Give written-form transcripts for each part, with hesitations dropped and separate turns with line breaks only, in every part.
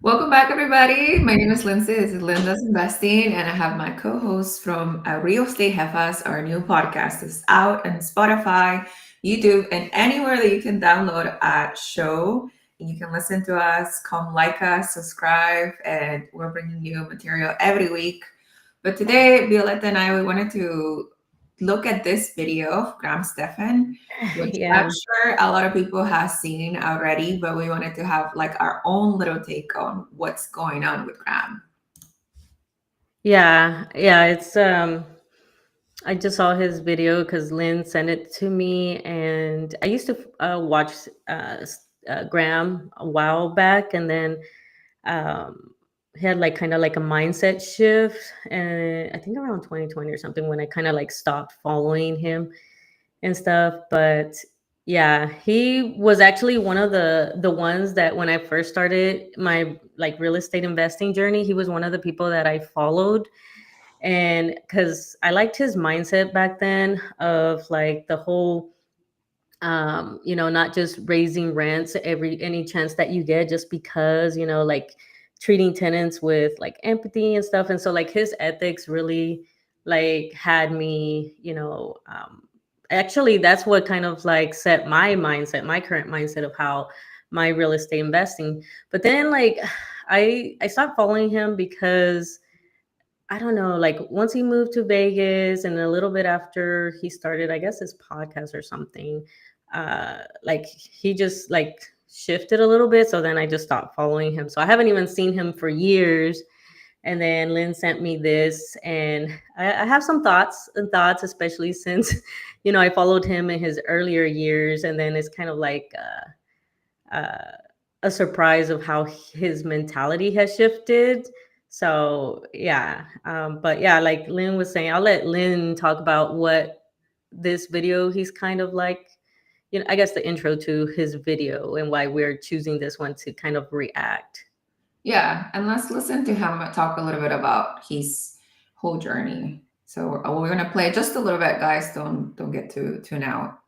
Welcome back, everybody. My name is Lindsay. This is Linda's Investing, and I have my co-host from Real Estate Jefas. Our new podcast is out on Spotify, YouTube, and anywhere that you can download a show. And you can listen to us, come like us, subscribe, and we're bringing you material every week. But today, Violetta and I, we wanted to look at this video of Graham Stephan, which I'm
Yeah,
sure a lot of people have seen already, but we wanted to have like our own little take on what's going on with Graham.
yeah. I just saw his video because Lynn sent it to me, and I used to watch Graham a while back, and then um, he had like kind of like a mindset shift, and I think around 2020 or something when I kind of like stopped following him and stuff. But yeah, he was actually one of the ones that when I first started my like real estate investing journey, he was one of the people that I followed. And because I liked his mindset back then of like the whole not just raising rents every any chance that you get just because, like treating tenants with like empathy and stuff. And so like his ethics really like had me, actually that's what kind of like set my mindset, my current mindset of how my real estate investing. But then like I stopped following him because I don't know, like once he moved to Vegas and a little bit after he started, I guess his podcast or something, like he just like shifted a little bit. So then I just stopped following him. So I haven't even seen him for years. And then Lynn sent me this, and I have some thoughts, especially since, I followed him in his earlier years, and then it's kind of like a surprise of how his mentality has shifted. So yeah, but yeah, like Lynn was saying, I'll let Lynn talk about what this video he's kind of like, I guess the intro to his video and why we're choosing this one to kind of react.
Yeah, and let's listen to him talk a little bit about his whole journey. So we're gonna play just a little bit, guys. Don't get too tune out.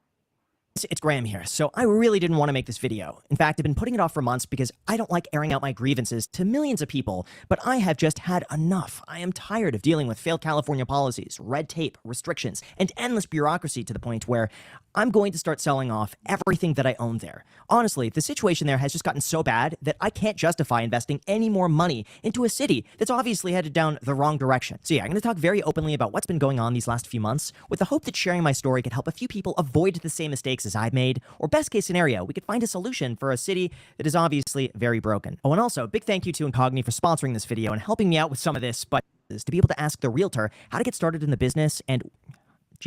It's Graham here. So I really didn't want to make this video. In fact, I've been putting it off for months because I don't like airing out my grievances to millions of people, but I have just had enough. I am tired of dealing with failed California policies, red tape, restrictions, and endless bureaucracy to the point where I'm going to start selling off everything that I own there. Honestly, the situation there has just gotten so bad that I can't justify investing any more money into a city that's obviously headed down the wrong direction. So yeah, I'm going to talk very openly about what's been going on these last few months with the hope that sharing my story could help a few people avoid the same mistakes as I've made, or best case scenario, we could find a solution for a city that is obviously very broken. Oh, and also, big thank you to Incogni for sponsoring this video and helping me out with some of this, but is to be able to ask the realtor how to get started in the business and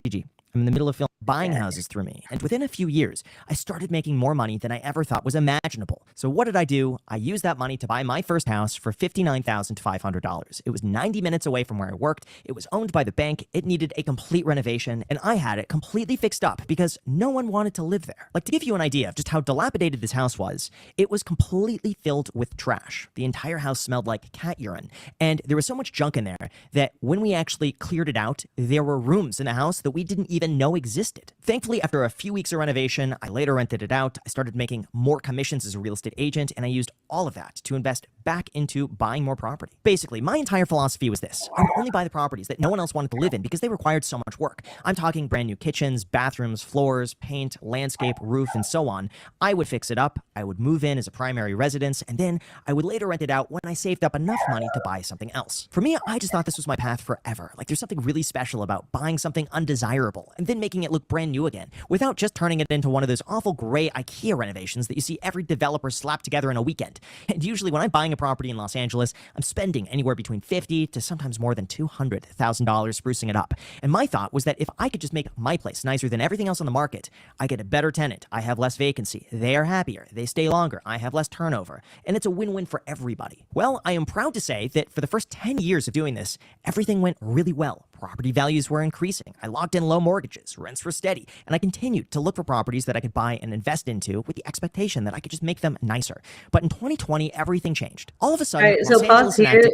Gigi. I'm in the middle of buying houses through me. And within a few years, I started making more money than I ever thought was imaginable. So what did I do? I used that money to buy my first house for $59,500. It was 90 minutes away from where I worked. It was owned by the bank. It needed a complete renovation, and I had it completely fixed up because no one wanted to live there. Like, to give you an idea of just how dilapidated this house was, it was completely filled with trash. The entire house smelled like cat urine, and there was so much junk in there that when we actually cleared it out, there were rooms in the house that we didn't even know existed. Thankfully, after a few weeks of renovation, I later rented it out. I started making more commissions as a real estate agent, and I used all of that to invest back into buying more property. Basically, my entire philosophy was this: I would only buy the properties that no one else wanted to live in because they required so much work. I'm talking brand new kitchens, bathrooms, floors, paint, landscape, roof, and so on. I would fix it up, I would move in as a primary residence, and then I would later rent it out when I saved up enough money to buy something else. For me, I just thought this was my path forever. Like, there's something really special about buying something undesirable and then making it look brand new again, without just turning it into one of those awful gray IKEA renovations that you see every developer slap together in a weekend. And usually when I'm buying a property in Los Angeles, I'm spending anywhere between $50,000 to sometimes more than $200,000 sprucing it up. And my thought was that if I could just make my place nicer than everything else on the market, I get a better tenant, I have less vacancy, they are happier, they stay longer, I have less turnover, and it's a win-win for everybody. Well, I am proud to say that for the first 10 years of doing this, everything went really well. Property values were increasing, I locked in low mortgages, rents were steady, and I continued to look for properties that I could buy and invest into with the expectation that I could just make them nicer. But in 2020, everything changed. All of a
All
sudden,
right, so
Los
pause
Angeles
here.
enacted.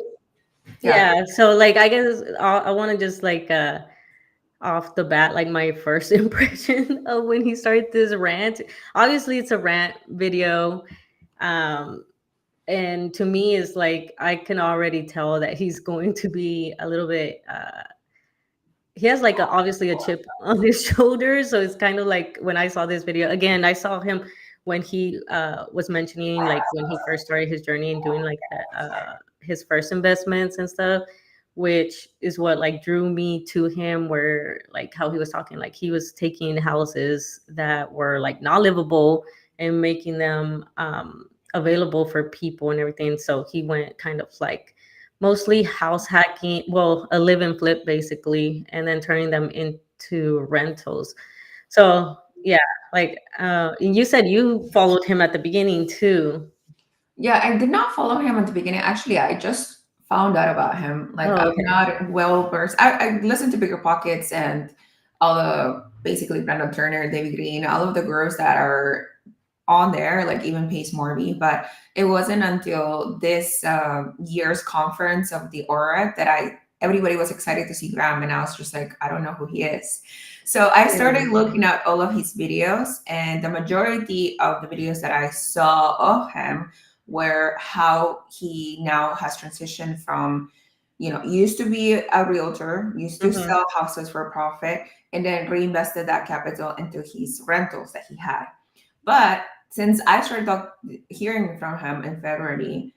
Yeah.
Yeah, so like I guess I want to just like off the bat, like my first impression of when he started this rant. Obviously, it's a rant video. Um, and to me it's like I can already tell that he's going to be a little bit he has like obviously a chip on his shoulder. So it's kind of like when I saw this video again, I saw him when he was mentioning like when he first started his journey and doing like that, his first investments and stuff, which is what like drew me to him, where like how he was talking, like he was taking houses that were like not livable and making them available for people and everything. So he went kind of like mostly house hacking, well, a live and flip basically, and then turning them into rentals. So yeah, like you said you followed him at the beginning too.
Yeah, I did not follow him at the beginning. Actually, I just found out about him. Like,
Oh,
I'm
okay.
not well versed. I listened to Bigger Pockets and all the basically Brandon Turner, David Green, all of the girls that are on there, like even Pace Morby. But it wasn't until this year's conference of the Aura that everybody was excited to see Graham, and I was just like, I don't know who he is. So I started looking at all of his videos, and the majority of the videos that I saw of him where how he now has transitioned from, used to be a realtor, used to
Mhm.
sell houses for profit, and then reinvested that capital into his rentals that he had. But since I started hearing from him in February,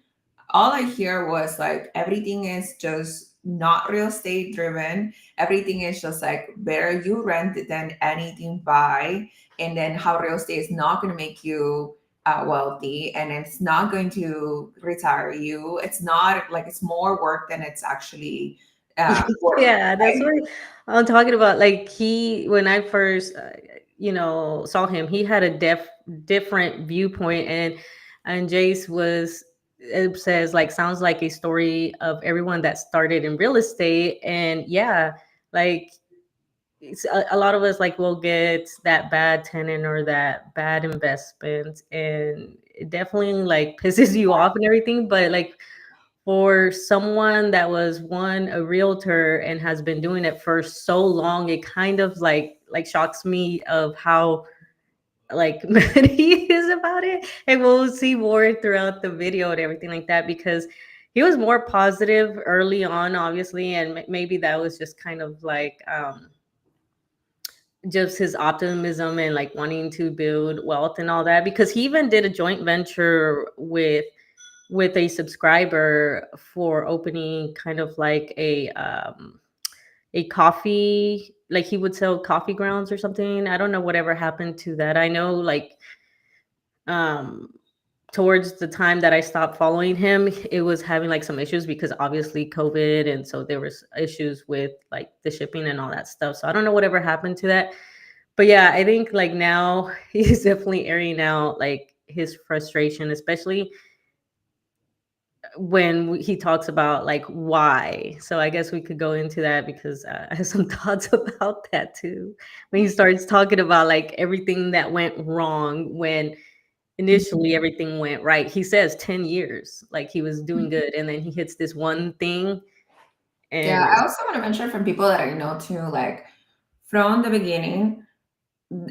all I hear was like everything is just not real estate driven. Everything is just like better you rent than anything buy. And then how real estate is not going to make you wealthy, and it's not going to retire you. It's not like it's more work than it's actually worth.
Yeah, that's
Right?
what I'm talking about. Like when I first, saw him, he had a different viewpoint, and Jace was, it says like sounds like a story of everyone that started in real estate, and yeah, like it's a lot of us like will get that bad tenant or that bad investment, and it definitely like pisses you off and everything, but like for someone that was a realtor and has been doing it for so long, it kind of like shocks me of how like mad he is about it. And we'll see more throughout the video and everything like that, because he was more positive early on, obviously, and maybe that was just kind of like just his optimism and like wanting to build wealth and all that, because he even did a joint venture with a subscriber for opening kind of like a coffee, like he would sell coffee grounds or something. I don't know whatever happened to that. I know like um towards the time that I stopped following him, it was having like some issues because obviously COVID, and so there was issues with like the shipping and all that stuff. So I don't know whatever happened to that. But yeah, I think like now he's definitely airing out like his frustration, especially when he talks about like why. So I guess we could go into that because I have some thoughts about that too. When he starts talking about like everything that went wrong when initially everything went right. He says 10 years, like he was doing good, and then he hits this one thing
Yeah,
and
I also want to mention from people that I know too, like from the beginning,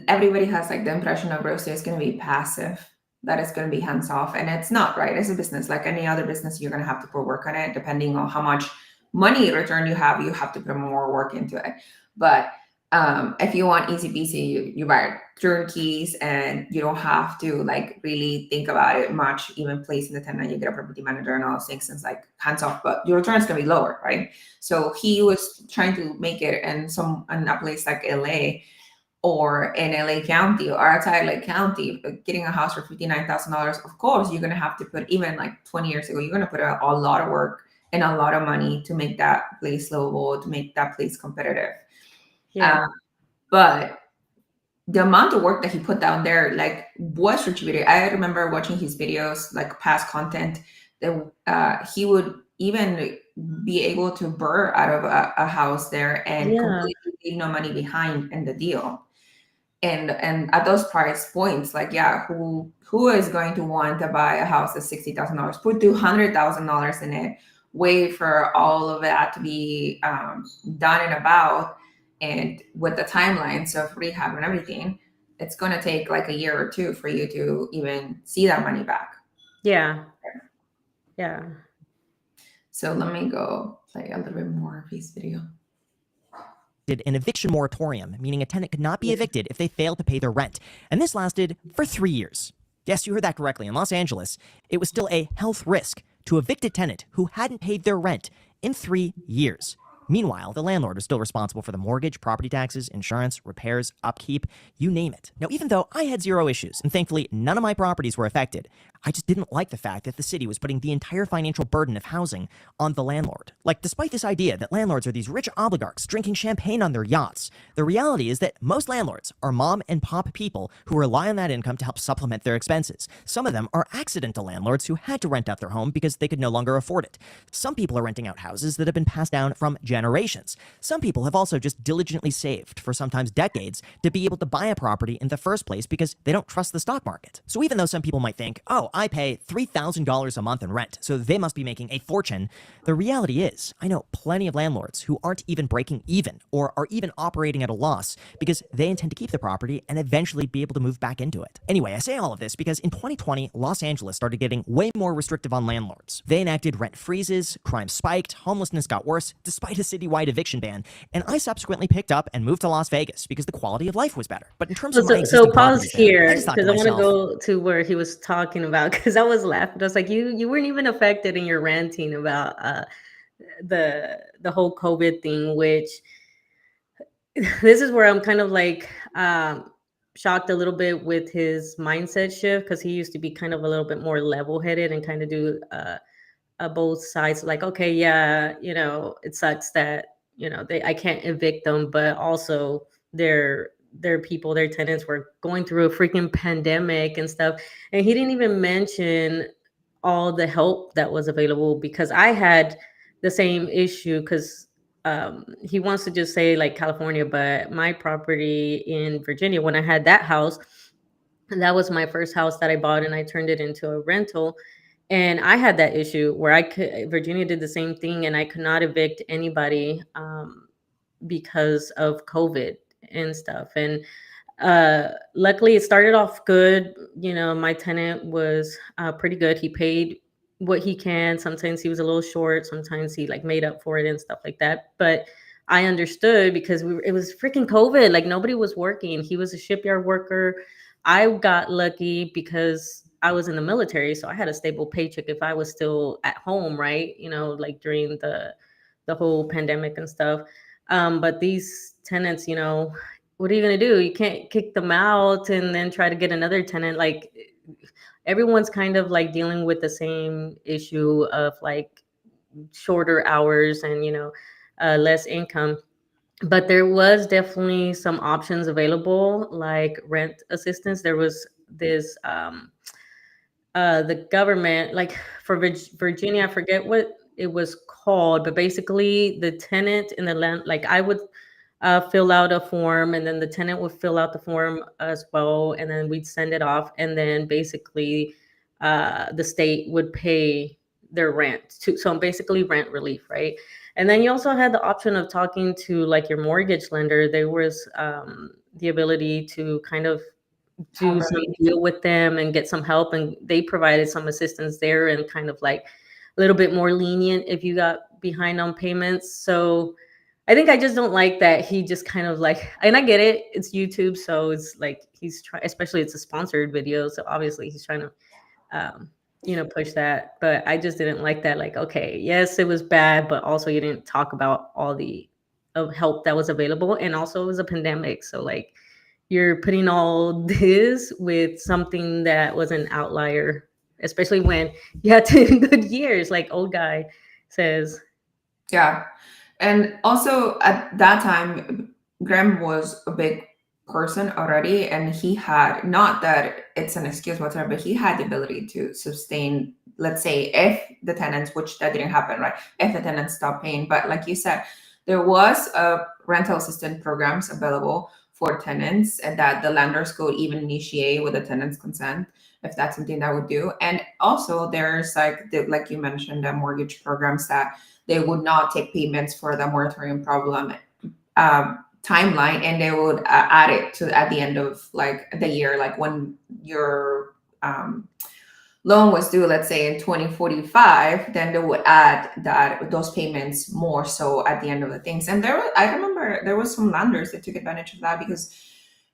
everybody has like the impression of real estate is going to be passive, that it's going to be hands off, and it's not. Right? It's a business like any other business. You're going to have to put work on it. Depending on how much money return you have to put more work into it. But if you want easy peasy, you buy turnkeys, and you don't have to like really think about it much, even placing the tenant. You get a property manager and all those things, and it's like hands off, but your return is going to be lower, right? So he was trying to make it in a place like LA or in LA County or outside Lake County, getting a house for $59,000, of course, you're going to have to put, even like 20 years ago, you're going to put out a lot of work and a lot of money to make that place livable, to make that place competitive.
yeah.
But the amount of work that he put down there, like, was retributed. I remember watching his videos, like past content, that he would even be able to burr out of a house there and
Yeah.
completely leave no money behind in the deal. And at those price points, like, yeah, who is going to want to buy a house at $60,000, put $200,000 in it, wait for all of that to be done and about, and with the timelines of rehab and everything, it's going to take like a year or two for you to even see that money back.
Yeah. Yeah.
So let me go play a little bit more of his video.
An eviction moratorium, meaning a tenant could not be evicted if they failed to pay their rent. And this lasted for 3 years. Yes, you heard that correctly. In Los Angeles, it was still a health risk to evict a tenant who hadn't paid their rent in 3 years. Meanwhile, the landlord was still responsible for the mortgage, property taxes, insurance, repairs, upkeep, you name it. Now, even though I had zero issues, and thankfully none of my properties were affected, I just didn't like the fact that the city was putting the entire financial burden of housing on the landlord. Like, despite this idea that landlords are these rich oligarchs drinking champagne on their yachts, the reality is that most landlords are mom and pop people who rely on that income to help supplement their expenses. Some of them are accidental landlords who had to rent out their home because they could no longer afford it. Some people are renting out houses that have been passed down from generations. Some people have also just diligently saved for sometimes decades to be able to buy a property in the first place because they don't trust the stock market. So even though some people might think, oh, I pay $3,000 a month in rent, so they must be making a fortune, the reality is, I know plenty of landlords who aren't even breaking even or are even operating at a loss because they intend to keep the property and eventually be able to move back into it. Anyway, I say all of this because in 2020, Los Angeles started getting way more restrictive on landlords. They enacted rent freezes, crime spiked, homelessness got worse, despite a citywide eviction ban, and I subsequently picked up and moved to Las Vegas because the quality of life was better. But in terms of my
So
existing
pause
properties there, I
here
just thought to
because I want to
myself,
go to where he was talking about, because I was laughing. I was like, you weren't even affected in your ranting about the whole COVID thing, which this is where I'm kind of like shocked a little bit with his mindset shift, because he used to be kind of a little bit more level-headed and kind of do both sides, like, okay, yeah, it sucks that I can't evict them, but also their people, their tenants were going through a freaking pandemic and stuff. And he didn't even mention all the help that was available, because I had the same issue, because he wants to just say like California, but my property in Virginia, when I had that house, that was my first house that I bought, and I turned it into a rental. And I had that issue where Virginia did the same thing, and I could not evict anybody because of COVID and stuff. And luckily it started off good. My tenant was pretty good. He paid what he can. Sometimes he was a little short, sometimes he like made up for it and stuff like that. But I understood because it was freaking COVID. Like, nobody was working. He was a shipyard worker. I got lucky because I was in the military, so I had a stable paycheck if I was still at home, right? Like during the whole pandemic and stuff. But these tenants, what are you going to do? You can't kick them out and then try to get another tenant. Like, everyone's kind of like dealing with the same issue of like shorter hours and, less income. But there was definitely some options available, like rent assistance. There was this, the government, like for Virginia, I forget what it was called, but basically the tenant and the land, like I would fill out a form, and then the tenant would fill out the form as well, and then we'd send it off, and then basically the state would pay their rent so basically rent relief, right? And then you also had the option of talking to like your mortgage lender. There was the ability to kind of do some deal with them and get some help, and they provided some assistance there, and kind of like a little bit more lenient if you got behind on payments. So I think I just don't like that he just kind of like, and I get it, it's YouTube, so it's like he's trying, especially it's a sponsored video, so obviously he's trying to push that. But I just didn't like that. Like, okay, yes, it was bad, but also you didn't talk about all the help that was available, and also it was a pandemic, so like you're putting all this with something that was an outlier, especially when you had 10 good years, like old guy says.
Yeah. And also at that time, Graham was a big person already, and he had, not that it's an excuse whatsoever, but he had the ability to sustain, let's say, if the tenants, which that didn't happen, right? If the tenants stopped paying. But like you said, there was a rental assistance programs available for tenants, and that the lenders could even initiate with the tenant's consent if that's something that would do. And also there's like you mentioned, the mortgage programs that they would not take payments for the moratorium problem timeline, and they would add it to at the end of like the year, like when your loan was due, let's say in 2045, then they would add those payments more so at the end of the things. And I remember there was some lenders that took advantage of that, because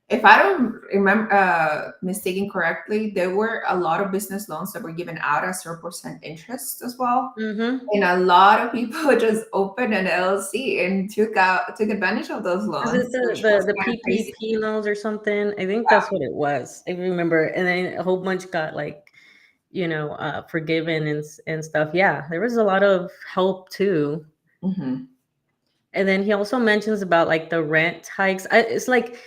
if I don't remember mistaken correctly, there were a lot of business loans that were given out at 0% interest as well.
Mm-hmm.
And a lot of people just opened an LLC and took advantage of those
Is
loans,
it
which was
the
kind of crazy.
PPP loans or something? I think that's what it was. I remember, and then a whole bunch got like, forgiven and stuff. Yeah, there was a lot of help too.
Hmm.
And then he also mentions about like the rent hikes. It's like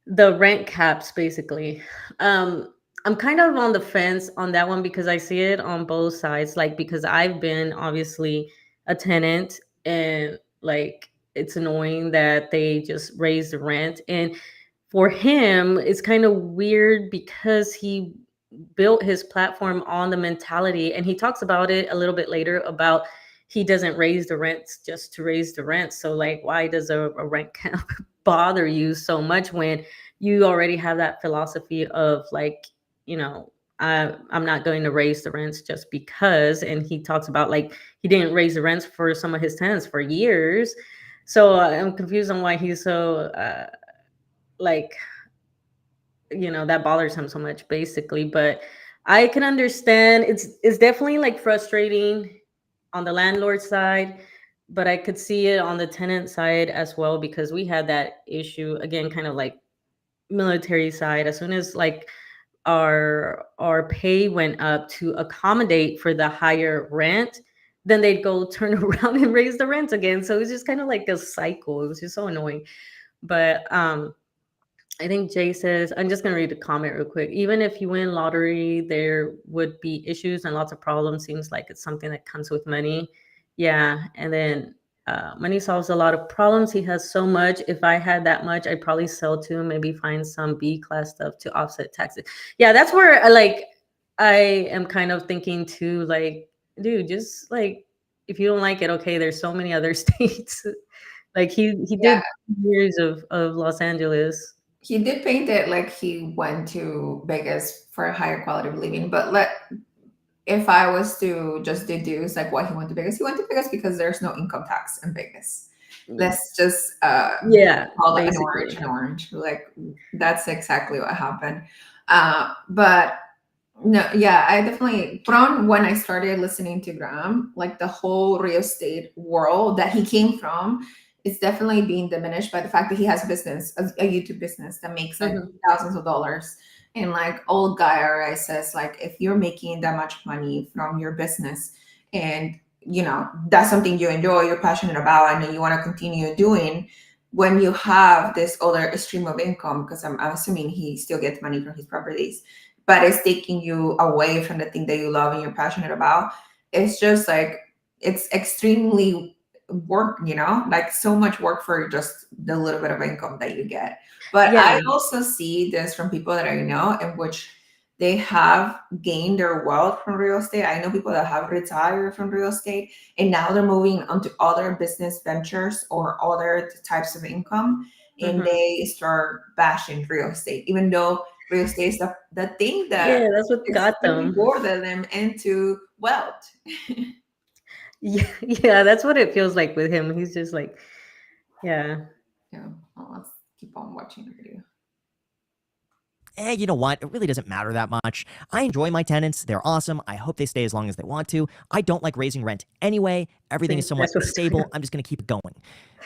the rent caps, basically. I'm kind of on the fence on that one because I see it on both sides. Like, because I've been obviously a tenant, and like it's annoying that they just raise the rent. And for him, it's kind of weird because he built his platform on the mentality, and he talks about it a little bit later about he doesn't raise the rents just to raise the rent. So like, why does a rent cap bother you so much when you already have that philosophy of like, I'm not going to raise the rents just because. And he talks about like he didn't raise the rents for some of his tenants for years. So I'm confused on why he's so like, that bothers him so much, basically. But I can understand it's definitely like frustrating on the landlord side, but I could see it on the tenant side as well, because we had that issue again, kind of like military side. As soon as like our pay went up to accommodate for the higher rent, then they'd go turn around and raise the rent again. So it was just kind of like a cycle. It was just so annoying. But I think Jay says, I'm just going to read a comment real quick. Even if you win lottery, there would be issues and lots of problems. Seems like it's something that comes with money. Yeah. And then money solves a lot of problems. He has so much. If I had that much, I'd probably sell to maybe find some B class stuff to offset taxes. Yeah. That's where I am kind of thinking too, like, dude, just like, if you don't like it, okay, there's so many other states. Like he
Yeah,
did years of Los Angeles.
he did paint it like he went to Vegas for a higher quality of living. But if I was to just deduce like why he went to Vegas because there's no income tax in Vegas. Let's just
Yeah,
call that
basically.
an orange. Like that's exactly what happened. But no, yeah, I definitely from when I started listening to Graham, like the whole real estate world that he came from, it's definitely being diminished by the fact that he has a YouTube business that makes like
Mhm.
thousands of dollars. And like old guy IRA says, like if you're making that much money from your business, and that's something you enjoy, you're passionate about, and you want to continue doing, when you have this other stream of income, because I'm assuming he still gets money from his properties, but it's taking you away from the thing that you love and you're passionate about. It's just like it's extremely work, like so much work for just the little bit of income that you get. But
Yeah.
I also see this from people that I know in which they have gained their wealth from real estate. I know people that have retired from real estate and now they're moving onto other business ventures or other types of income, and
Mhm.
they start bashing real estate, even though real estate is the thing that
Yeah, that's what got
extremely
them.
border them into wealth.
Yeah, yeah, that's what it feels like with him. He's just like, yeah.
Yeah, well, let's keep on watching the video.
You know what? It really doesn't matter that much. I enjoy my tenants. They're awesome. I hope they stay as long as they want to. I don't like raising rent anyway. Everything
See,
is somewhat
that's what's
stable. I'm just going to keep it going.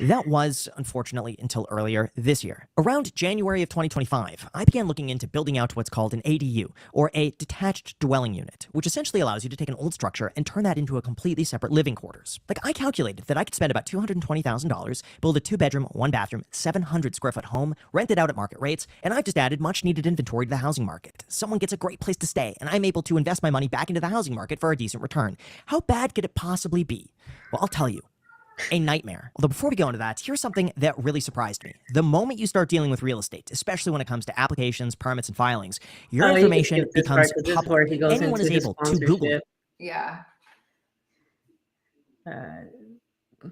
That was, unfortunately, until earlier this year. Around January of 2025, I began looking into building out what's called an ADU, or a detached dwelling unit, which essentially allows you to take an old structure and turn that into a completely separate living quarters. Like, I calculated that I could spend about $220,000, build a 2-bedroom, 1-bathroom, 700 square foot home, rent it out at market rates, and I've just added much needed inventory to the housing market. Someone gets a great place to stay, and I'm able to invest my money back into the housing market for a decent return. How bad could it possibly be? Well, I'll tell you. A nightmare. Although before we go into that, here's something that really surprised me. The moment you start dealing with real estate, especially when it comes to applications, permits, and filings, your
Oh, you can
information
skip this part
becomes
because this is where
public.
he goes
Anyone
into
is
his
able to Google
sponsorship.
Yeah.
Uh,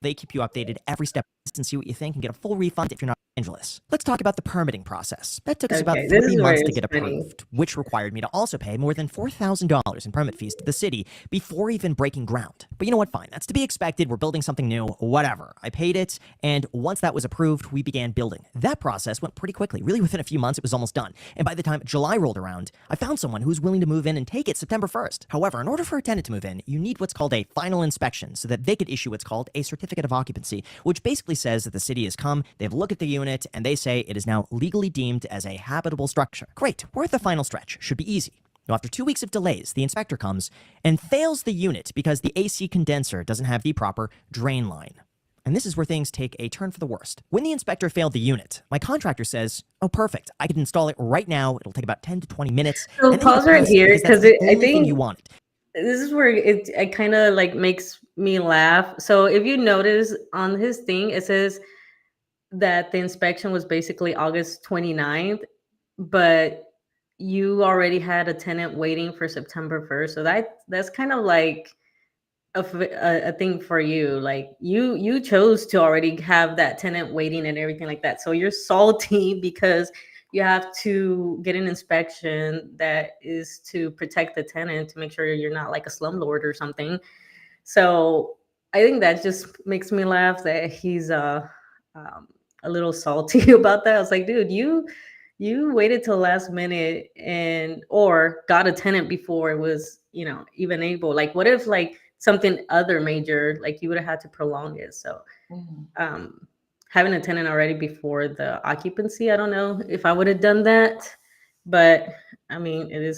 they keep you updated every step and see what you think and get a full refund if you're not in Los Angeles. Let's talk about the permitting process. That took us about
Okay, this
3
is where
months to
it's
get
funny.
approved, which required me to also pay more than $4,000 in permit fees to the city before even breaking ground. But you know what? Fine. That's to be expected. We're building something new. Whatever. I paid it, and once that was approved, we began building. That process went pretty quickly. Really, within a few months, it was almost done. And by the time July rolled around, I found someone who was willing to move in and take it September 1st. However, in order for a tenant to move in, you need what's called a final inspection so that they could issue what's called a certificate of occupancy, which basically says that the city has come, they've looked at the unit, and they say it is now legally deemed as a habitable structure. Great, we're at the final stretch. Should be easy. Now, after 2 weeks of delays, the inspector comes and fails the unit because the AC condenser doesn't have the proper drain line. And this is where things take a turn for the worst. When the inspector failed the unit, my contractor says, "Oh, perfect. I can install it right now. It'll take about 10 to 20 minutes."
So
And then
pause right here because
the
I
only thing
think
you wanted.
this is where it kind of like makes me laugh. So if you notice on his thing, it says that the inspection was basically August 29th, but you already had a tenant waiting for September 1st. So that's kind of like a thing for you. Like you chose to already have that tenant waiting and everything like that. So you're salty because you have to get an inspection that is to protect the tenant to make sure you're not like a slumlord or something. So I think that just makes me laugh that he's um, a little salty about that. I was like, dude, you waited till last minute and or got a tenant before it was, even able. Like, what if like something other major, like you would have had to prolong it? So um having a tenant already before the occupancy, I don't know if I would have done that, but I mean, it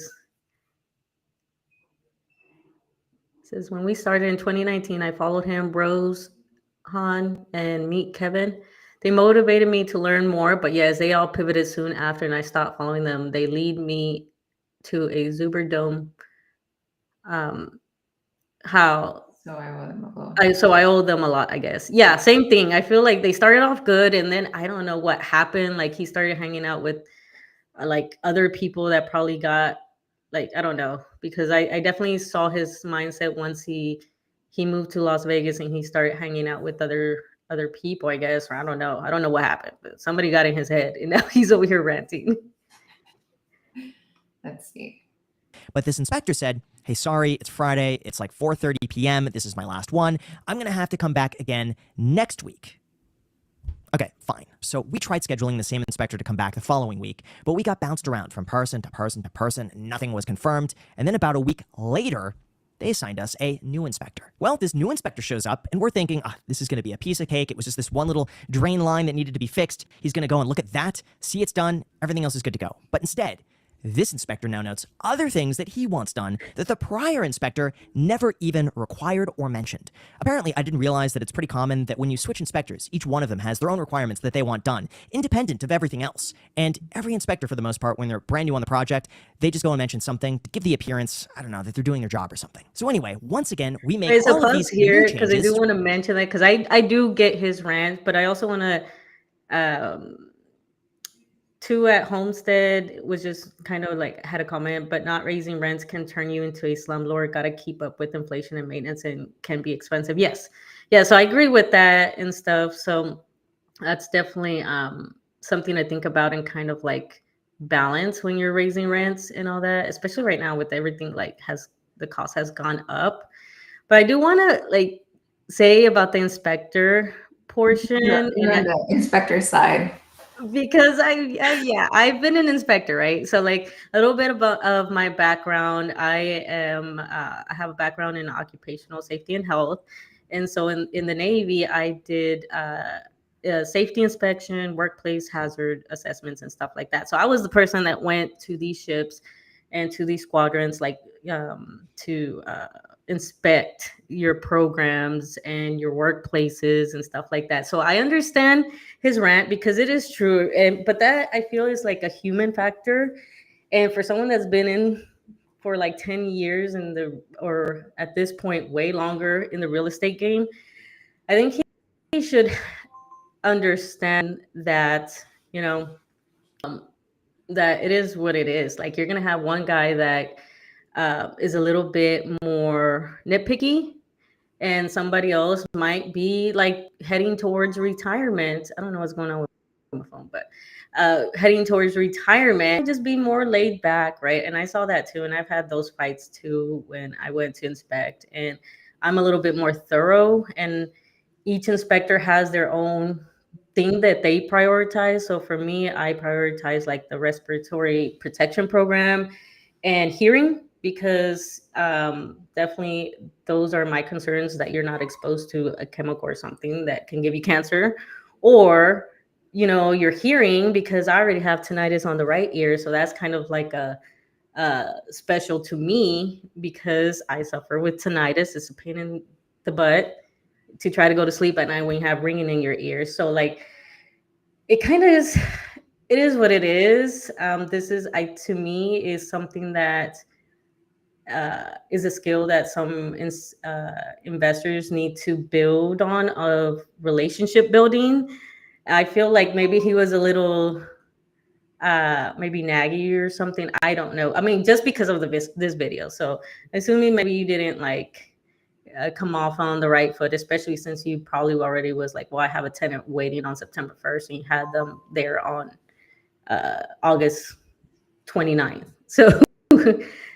says when we started in 2019, I followed him, Rose, Han, and Meet Kevin. They motivated me to learn more, but yes, they all pivoted soon after, and I stopped following them. They lead me to a Zuber Dome. How
So I owe them a lot.
I owe them a lot, I guess. Yeah, same thing. I feel like they started off good, and then I don't know what happened. Like he started hanging out with like other people that probably got like I don't know, because I definitely saw his mindset once he moved to Las Vegas and he started hanging out with other people, I guess, or I don't know what happened, but somebody got in his head and now he's over here ranting.
Let's see.
But this inspector said, "Hey, sorry, it's Friday. It's like 4:30 p.m. This is my last one. I'm going to have to come back again next week." Okay, fine. So we tried scheduling the same inspector to come back the following week, but we got bounced around from person to person to person. Nothing was confirmed. And then about a week later, they assigned us a new inspector. Well, this new inspector shows up, and we're thinking, this is going to be a piece of cake. It was just this one little drain line that needed to be fixed. He's going to go and look at that, see it's done, everything else is good to go. But instead, this inspector now notes other things that he wants done that the prior inspector never even required or mentioned. Apparently, I didn't realize that it's pretty common that when you switch inspectors, each one of them has their own requirements that they want done, independent of everything else. And every inspector, for the most part, when they're brand new on the project, they just go and mention something to give the appearance, I don't know, that they're doing their job or something. So anyway, once again, we make
There's
all
a
of
pause
these
here
new
because I
changes.
do want to mention that because I do get his rant, but I also want to Two at Homestead was just kind of like had a comment, but not raising rents can turn you into a slumlord. Got to keep up with inflation and maintenance and can be expensive. Yes. Yeah. So I agree with that and stuff. So that's definitely something to think about and kind of like balance when you're raising rents and all that, especially right now with everything like the cost has gone up. But I do want to like say about the inspector portion.
You're on the inspector side.
Because yeah, I've been an inspector, right? So like a little bit about of my background. I have a background in occupational safety and health, and so in the Navy I did safety inspection, workplace hazard assessments, and stuff like that. So I was the person that went to these ships and to these squadrons, like to inspect your programs and your workplaces and stuff like that. So I understand his rant because it is true, and but that I feel is like a human factor, and for someone that's been in for like 10 years in the or at this point way longer in the real estate game, I think he should understand that you know that it is what it is. Like you're gonna have one guy that is a little bit more nitpicky, and somebody else might be like heading towards retirement. I don't know what's going on with my phone, but heading towards retirement, just be more laid back, right? And I saw that too, and I've had those fights too when I went to inspect, and I'm a little bit more thorough, and each inspector has their own thing that they prioritize. So for me, I prioritize like the respiratory protection program and hearing, because definitely those are my concerns, that you're not exposed to a chemical or something that can give you cancer, or your hearing, because I already have tinnitus on the right ear, so that's kind of like a special to me, because I suffer with tinnitus. It's a pain in the butt to try to go to sleep at night when you have ringing in your ears. So like it kind of is, it is what it is. This is, to me, is something that is a skill that some investors need to build on, of relationship building. I feel like maybe he was a little maybe naggy or something. I don't know. I mean, just because of this video. So assuming maybe you didn't like come off on the right foot, especially since you probably already was like, well, I have a tenant waiting on September 1st, and you had them there on August 29th. So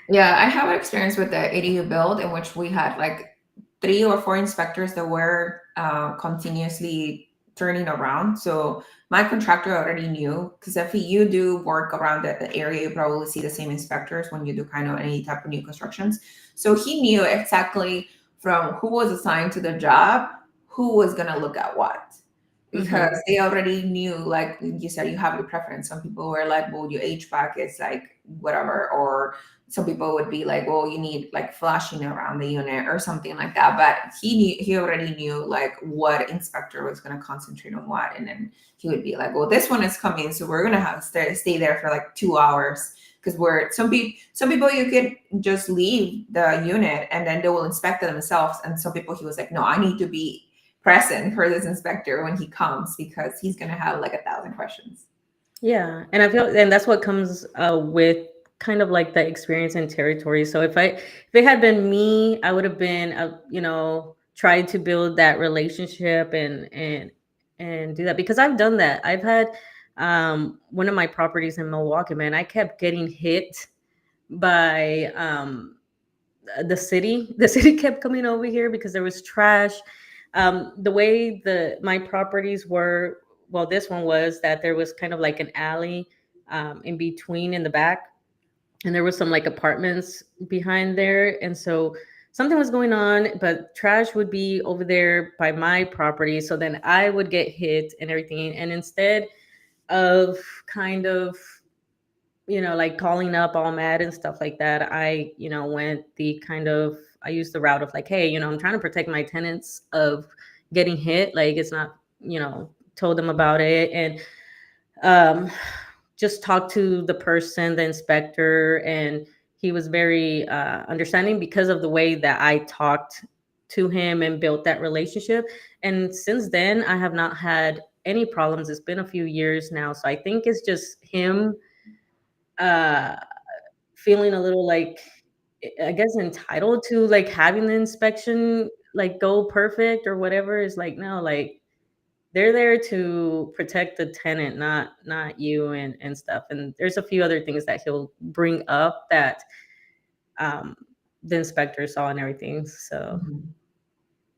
Yeah, I have an experience with the ADU build in which we had like 3 or 4 inspectors that were continuously turning around. So my contractor already knew, because if you do work around the area, you probably see the same inspectors when you do kind of any type of new constructions. So he knew exactly from who was assigned to the job, who was going to look at what. Because they already knew, like you said, you have your preference. Some people were like, well, your HVAC is like whatever, or some people would be like, well, you need like flashing around the unit or something like that. But he already knew like what inspector was going to concentrate on what, and then he would be like, well, this one is coming, so we're going to have to stay there for like 2 hours, because some people you could just leave the unit and then they will inspect it themselves. And some people, he was like, no, I need to be present for this inspector when he comes, because he's going to have like 1,000 questions.
Yeah, and I feel, and that's what comes with kind of like the experience in territory. So if it had been me, I would have been tried to build that relationship and do that, because I've done that. I've had one of my properties in Milwaukee, man, I kept getting hit by the city. The city kept coming over here because there was trash. The way my properties were, well, this one was that there was kind of like an alley in between in the back, and there was some like apartments behind there, and so something was going on, but trash would be over there by my property, so then I would get hit and everything. And instead of kind of like calling up all mad and stuff like that, I I used the route of like, hey, I'm trying to protect my tenants of getting hit. Like, it's not, told them about it, and just talked to the person, the inspector, and he was very understanding, because of the way that I talked to him and built that relationship. And since then, I have not had any problems. It's been a few years now, so I think it's just him feeling a little like, I guess, entitled to like having the inspection like go perfect or whatever. Is like, no, like they're there to protect the tenant, not you and stuff. And there's a few other things that he'll bring up that the inspector saw and everything. So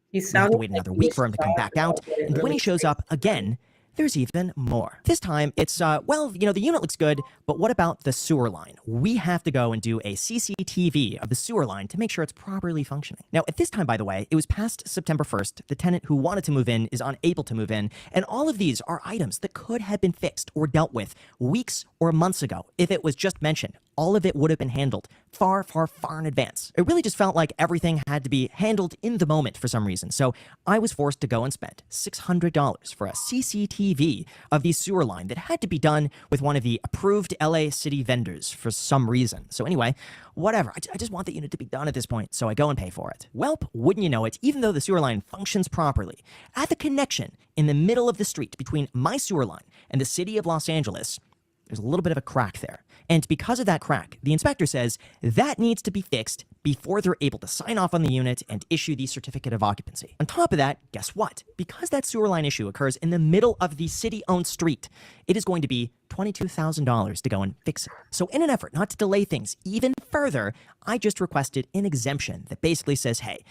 he
We have to
sounded
wait
like
another week for him to come back out,
didn't
and when
really
he shows up again, there's even more. This time, it's, well, the unit looks good, but what about the sewer line? We have to go and do a CCTV of the sewer line to make sure it's properly functioning. Now, at this time, by the way, it was past September 1st. The tenant who wanted to move in is unable to move in, and all of these are items that could have been fixed or dealt with weeks or months ago if it was just mentioned. All of it would have been handled far, far, far in advance. It really just felt like everything had to be handled in the moment for some reason, so I was forced to go and spend $600 for a CCTV of the sewer line that had to be done with one of the approved LA City vendors for some reason. So anyway, whatever. I just want the unit to be done at this point, so I go and pay for it. Welp, wouldn't you know it, even though the sewer line functions properly, at the connection in the middle of the street between my sewer line and the city of Los Angeles, there's a little bit of a crack there. And because of that crack, the inspector says that needs to be fixed before they're able to sign off on the unit and issue the certificate of occupancy. On top of that, guess what? Because that sewer line issue occurs in the middle of the city-owned street, it is going to be $22,000 to go and fix it. So in an effort not to delay things even further, I just requested an exemption that basically says, hey,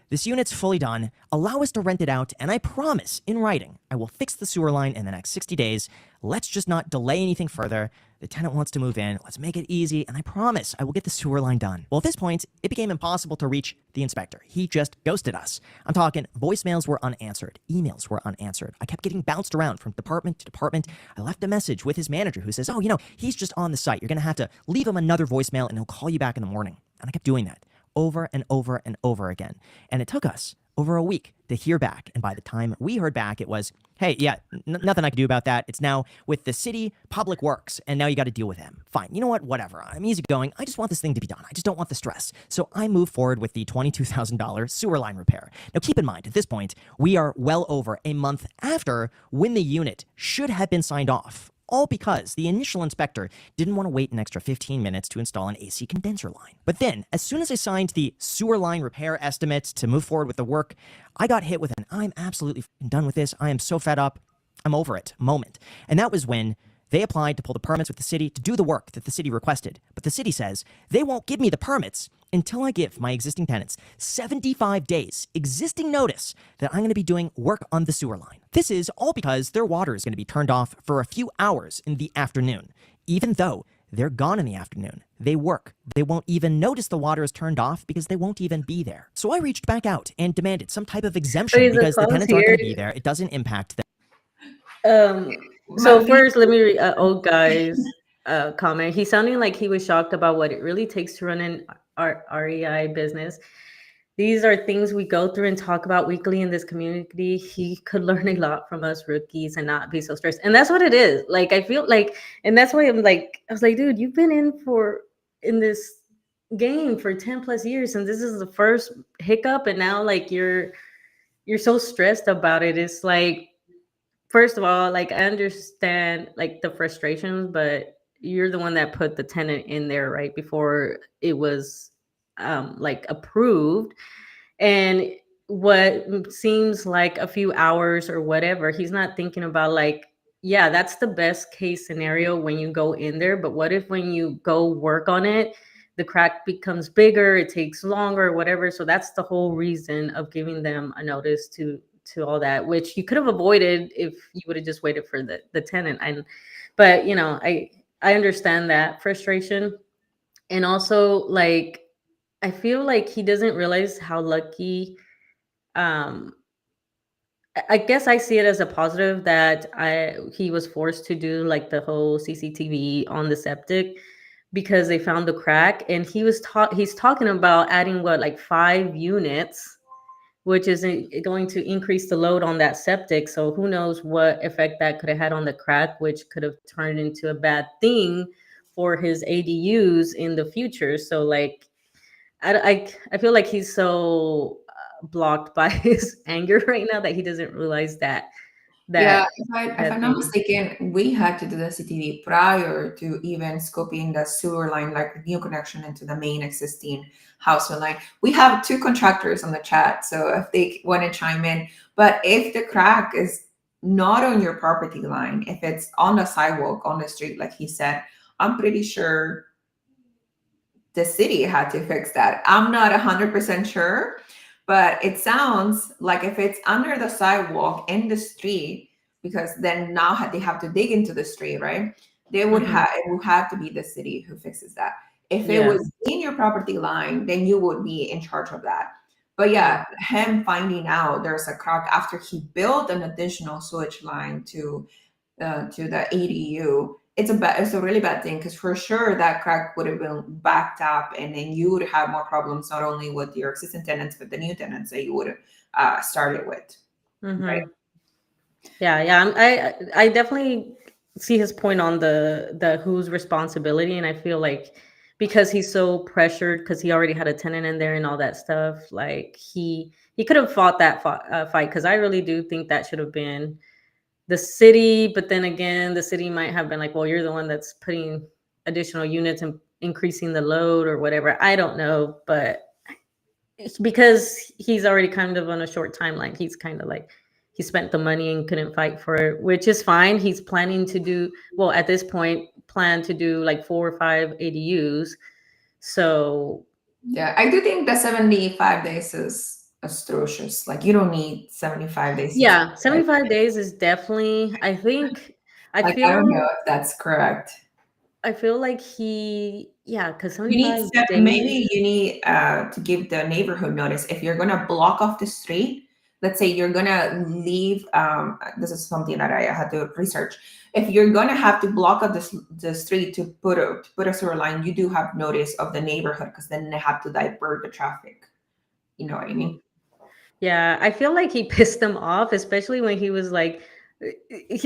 this unit's fully done. Allow us to rent it out, and I promise, in writing, I will fix the sewer line in the next 60 days. Let's just not delay anything further. The tenant wants to move in. Let's make it easy, and I promise I will get the sewer line done. Well, at this point, it became impossible to reach the inspector. He just ghosted us. I'm talking voicemails were unanswered. Emails were unanswered. I kept getting bounced around from department to department. I left a message with his manager who says, oh, he's just on the site. You're going to have to leave him another voicemail, and he'll call you back in the morning. And I kept doing that over and over and over again. And it took us over a week to hear back. And by the time we heard back, it was, hey, yeah, nothing I can do about that. It's now with the city public works, and now you got to deal with him. Fine. You know what? Whatever. I'm easygoing. I just want this thing to be done. I just don't want the stress. So I moved forward with the $22,000 sewer line repair. Now, keep in mind, at this point, we are well over a month after when the unit should have been signed off. All because the initial inspector didn't want to wait an extra 15 minutes to install an AC condenser line. But then, as soon as I signed the sewer line repair estimate to move forward with the work, I got hit with an I'm absolutely done with this, I am so fed up, I'm over it moment. And that was when they applied to pull the permits with the city to do the work that the city requested. But the city says they won't give me the permits until I give my existing tenants 75 days existing notice that I'm going to be doing work on the sewer line. This is all because their water is going to be turned off for a few hours in the afternoon. Even though they're gone in the afternoon, they work. They won't even notice the water is turned off because they won't even be there. So I reached back out and demanded some type of exemption because the tenants aren't going to be there. It doesn't impact them.
So first, let me read old guy's comment. He's sounding like he was shocked about what it really takes to run an REI business. These are things we go through and talk about weekly in this community. He could learn a lot from us rookies and not be so stressed. And that's what it is. Like, I feel like, and that's why I was like, dude, you've been in this game for 10 plus years, and this is the first hiccup, and now like you're so stressed about it. It's like, first of all, like, I understand like the frustrations, but you're the one that put the tenant in there right before it was like approved. And what seems like a few hours or whatever, he's not thinking about like, yeah, that's the best case scenario when you go in there. But what if when you go work on it, the crack becomes bigger, it takes longer, whatever. So that's the whole reason of giving them a notice to all that, which you could have avoided if you would have just waited for the tenant. But I understand that frustration. And also, like, I feel like he doesn't realize how lucky, I guess I see it as a positive that he was forced to do like the whole CCTV on the septic because they found the crack. And he's talking about adding like 5 units, which is going to increase the load on that septic. So who knows what effect that could have had on the crack, which could have turned into a bad thing for his ADUs in the future. So like, I feel like he's so blocked by his anger right now that he doesn't realize that.
Yeah, if I'm not mistaken, we had to do the CTV prior to even scoping the sewer line, like the new connection into the main existing house line. We have 2 contractors on the chat, so if they want to chime in. But if the crack is not on your property line, if it's on the sidewalk, on the street, like he said, I'm pretty sure the city had to fix that. I'm not 100% sure, but it sounds like if it's under the sidewalk in the street, because then now they have to dig into the street, right? They would it would have to be the city who fixes that. If it was in your property line, then you would be in charge of that. But yeah, him finding out there's a crack after he built an additional sewage line to the ADU, it's a really bad thing, because for sure that crack would have been backed up, and then you would have more problems not only with your existing tenants but the new tenants that you would have started with. Right?
Yeah, I definitely see his point on the whose responsibility, and I feel like because he's so pressured because he already had a tenant in there and all that stuff, like he could have fought that fight, because I really do think that should have been the city. But then again, the city might have been like, well, you're the one that's putting additional units and increasing the load or whatever. I don't know, but because he's already kind of on a short timeline, he's kind of like he spent the money and couldn't fight for it, which is fine. He's planning to do well at this point, plan to do like 4 or 5 ADUs. So
Yeah, I do think the 75 days is atrocious. Like you don't need 75 days.
yeah, 75 days is definitely, I think, I
Like I don't know
feel
if that's correct.
like yeah, because
You need
75 days.
maybe you need to give the neighborhood notice if you're gonna block off the street. Let's say you're gonna leave. This is something that I had to research. If you're gonna have to block up the street to put a sewer line, you do have notice of the neighborhood because then they have to divert the traffic. You know what I mean?
Yeah, I feel like he pissed them off, especially when he was like,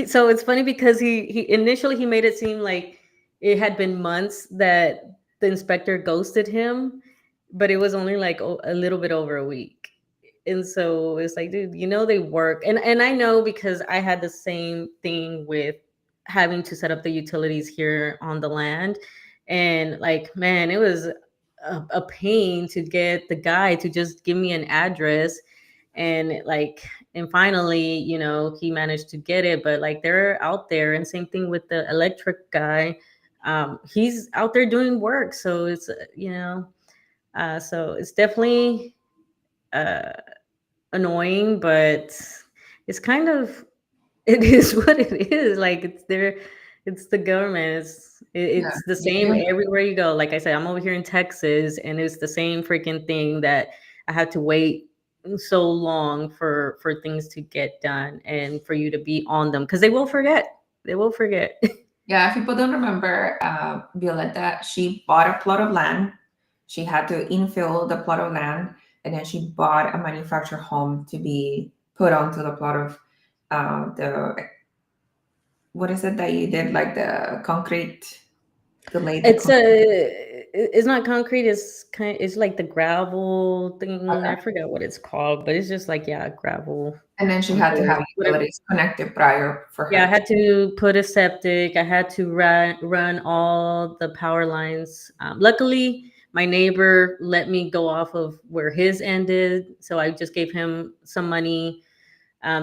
so it's funny because he initially he made it seem like it had been months that the inspector ghosted him, but it was only like a little bit over a week. And so it's like, dude, they work. And I know because I had the same thing with having to set up the utilities here on the land. And like, man, it was a pain to get the guy to just give me an address and like and finally he managed to get it, but like they're out there. And same thing with the electric guy. He's out there doing work, so it's so it's definitely uh annoying, but it's kind of it is what it is. Like it's the government. It's the same
Yeah.
everywhere you go. Like I said, I'm over here in Texas, and it's the same freaking thing that I had to wait so long for things to get done and for you to be on them because they will forget. They will forget.
Yeah, if people don't remember, Violetta, she bought a plot of land. She had to infill the plot of land, and then she bought a manufactured home to be put onto the plot of the what is it that you did, like the concrete, the laid the
It's
concrete.
it's not concrete. It's like the gravel thing. I
Okay.
forget what it's called, but it's just like, yeah, gravel
And then she
on
had to
board.
have
Whatever.
utilities connected prior for
Yeah, I
her.
had to put a septic. I had to run all the power lines. Luckily, my neighbor let me go off of where his ended, so I just gave him some money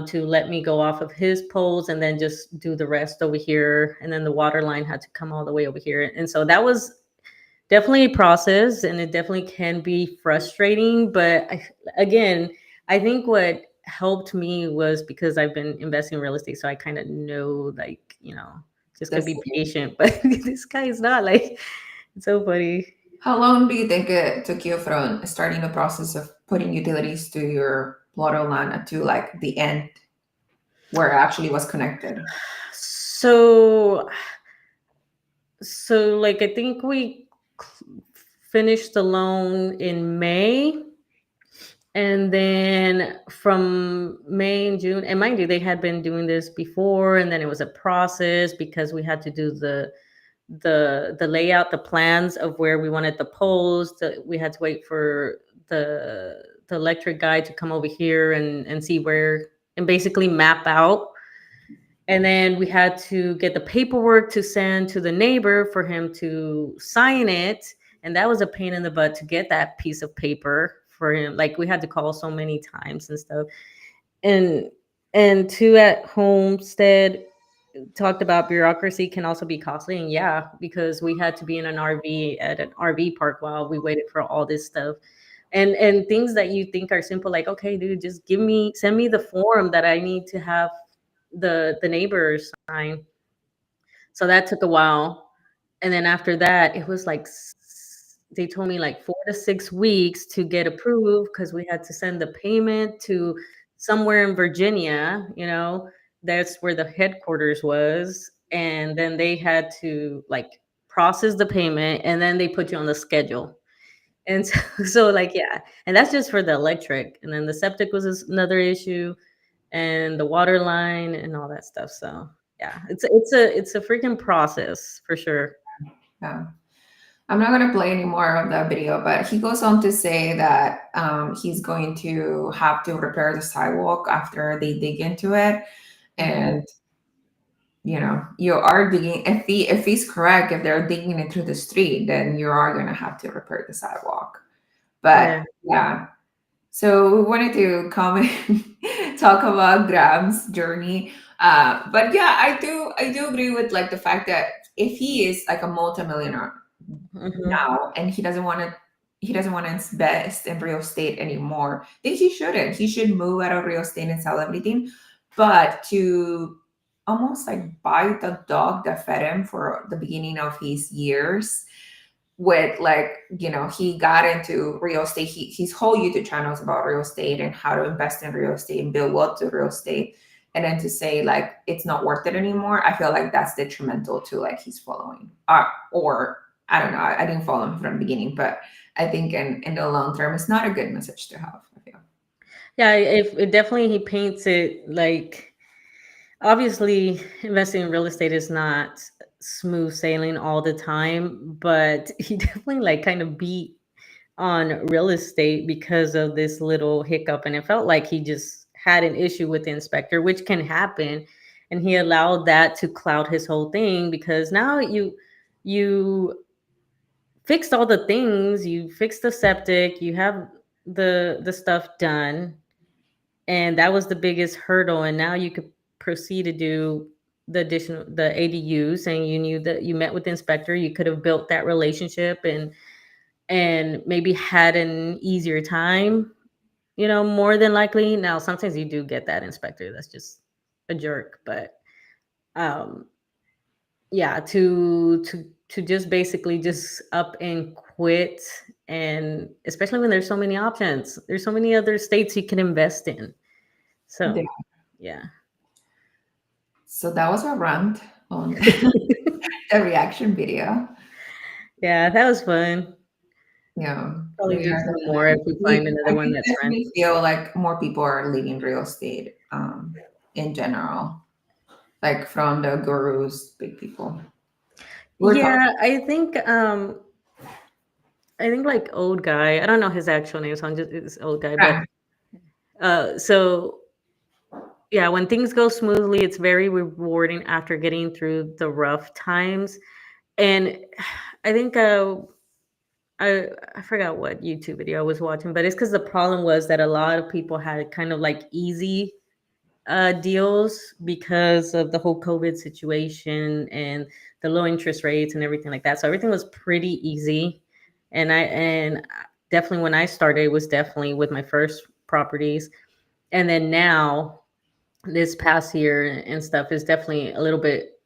to let me go off of his poles and then just do the rest over here. And then the water line had to come all the way over here, and so that was definitely a process, and it definitely can be frustrating. But again, I think what helped me was because I've been investing in real estate, so I kind of know, like, just could
This,
be patient. But this guy is not like, it's so funny.
how long do you think it took you from starting the process of putting utilities to your plot of land to like the end where it actually was connected?
So, like, I think we finished the loan in May. And then from May and June, and mind you, they had been doing this before, and then it was a process because we had to do the layout, the plans of where we wanted the poles. We had to wait for the electric guy to come over here and see where, and basically map out. And then we had to get the paperwork to send to the neighbor for him to sign it. And that was a pain in the butt to get that piece of paper for him. Like, we had to call so many times and stuff. And two at Homestead talked about bureaucracy can also be costly. And yeah, because we had to be in an RV at an RV park while we waited for all this stuff. And things that you think are simple, like, okay, dude, just send me the form that I need to have the neighbors sign. So that took a while. And then after that, it was like they told me like 4 to 6 weeks to get approved because we had to send the payment to somewhere in Virginia. That's where the headquarters was. And then they had to like process the payment, and then they put you on the schedule. And so, like, yeah, and that's just for the electric. And then the septic was another issue, and the water line and all that stuff. So yeah, it's a freaking process for sure.
Yeah. I'm not going to play any more of that video, but he goes on to say that he's going to have to repair the sidewalk after they dig into it.
Mhm.
And you are digging. If he's correct, if they're digging it through the street, then you are gonna have to repair the sidewalk. But
Yeah.
yeah, so we wanted to come and talk about Graham's journey. But yeah, I do agree with like the fact that if he is like a multimillionaire
Hmm.
now and he doesn't want to invest in real estate anymore, then he shouldn't. He should move out of real estate and sell everything. But to almost like buy the dog that fed him for the beginning of his years, with like he got into real estate, his whole YouTube channel is about real estate and how to invest in real estate and build wealth to real estate, and then to say like it's not worth it anymore, I feel like that's detrimental to like his following, or I don't know, I didn't follow him from the beginning, but I think in the long term it's not a good message to have, I feel.
Yeah, if it definitely he paints it like, obviously investing in real estate is not smooth sailing all the time, but he definitely like kind of beat on real estate because of this little hiccup, and it felt like he just had an issue with the inspector, which can happen, and he allowed that to cloud his whole thing, because now you fixed all the things, you fixed the septic, you have the stuff done, and that was the biggest hurdle, and now you could proceed to do the ADUs, and you knew that you met with the inspector, you could have built that relationship and maybe had an easier time, more than likely. Now sometimes you do get that inspector that's just a jerk, but um yeah, to just basically just up and quit, and especially when there's so many options, there's so many other states you can invest in.
Yeah.
So yeah.
So that was our rant on the reaction video.
Yeah, that was fun.
Yeah,
Probably
we
do
are
some more if we find
I
another one that's random.
definitely feel like more people are leaving real estate in general, like from the gurus, big people. We're talking.
Yeah, I think like old guy. I don't know his actual name, so I'm just it's old guy. But
Yeah.
so yeah, when things go smoothly, it's very rewarding after getting through the rough times. And I think I forgot what YouTube video I was watching, but it's because the problem was that a lot of people had kind of like easy deals because of the whole COVID situation and the low interest rates and everything like that. So everything was pretty easy. And definitely when I started, it was definitely with my first properties. And then now this past year and stuff is definitely a little bit,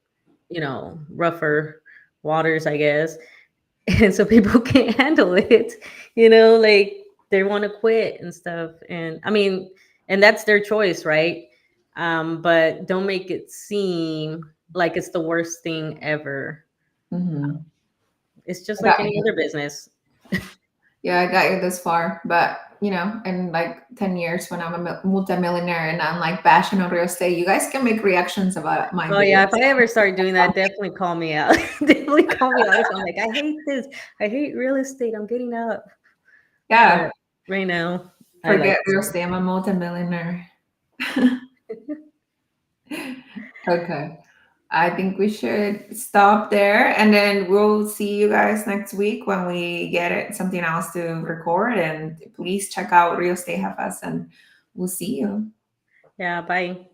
rougher waters, I guess. And so people can't handle it, like they want to quit and stuff. And I mean, and that's their choice, right? But don't make it seem like it's the worst thing ever.
Mhm.
It's just
I
like
got
any
you.
other business.
Yeah, I got you this far, but in like 10 years when I'm a multimillionaire and I'm like bashing on real estate, you guys can make reactions about my
Oh yeah,
videos.
if I ever start doing that, definitely call me out. Definitely call me out if I'm like, I hate this. I hate real estate. I'm getting out.
Yeah,
But right now, I like
forget real estate. I'm a multimillionaire. Okay. I think we should stop there and then we'll see you guys next week when we get something else to record. And please check out Real Estate Have Us and we'll see you.
yeah, bye.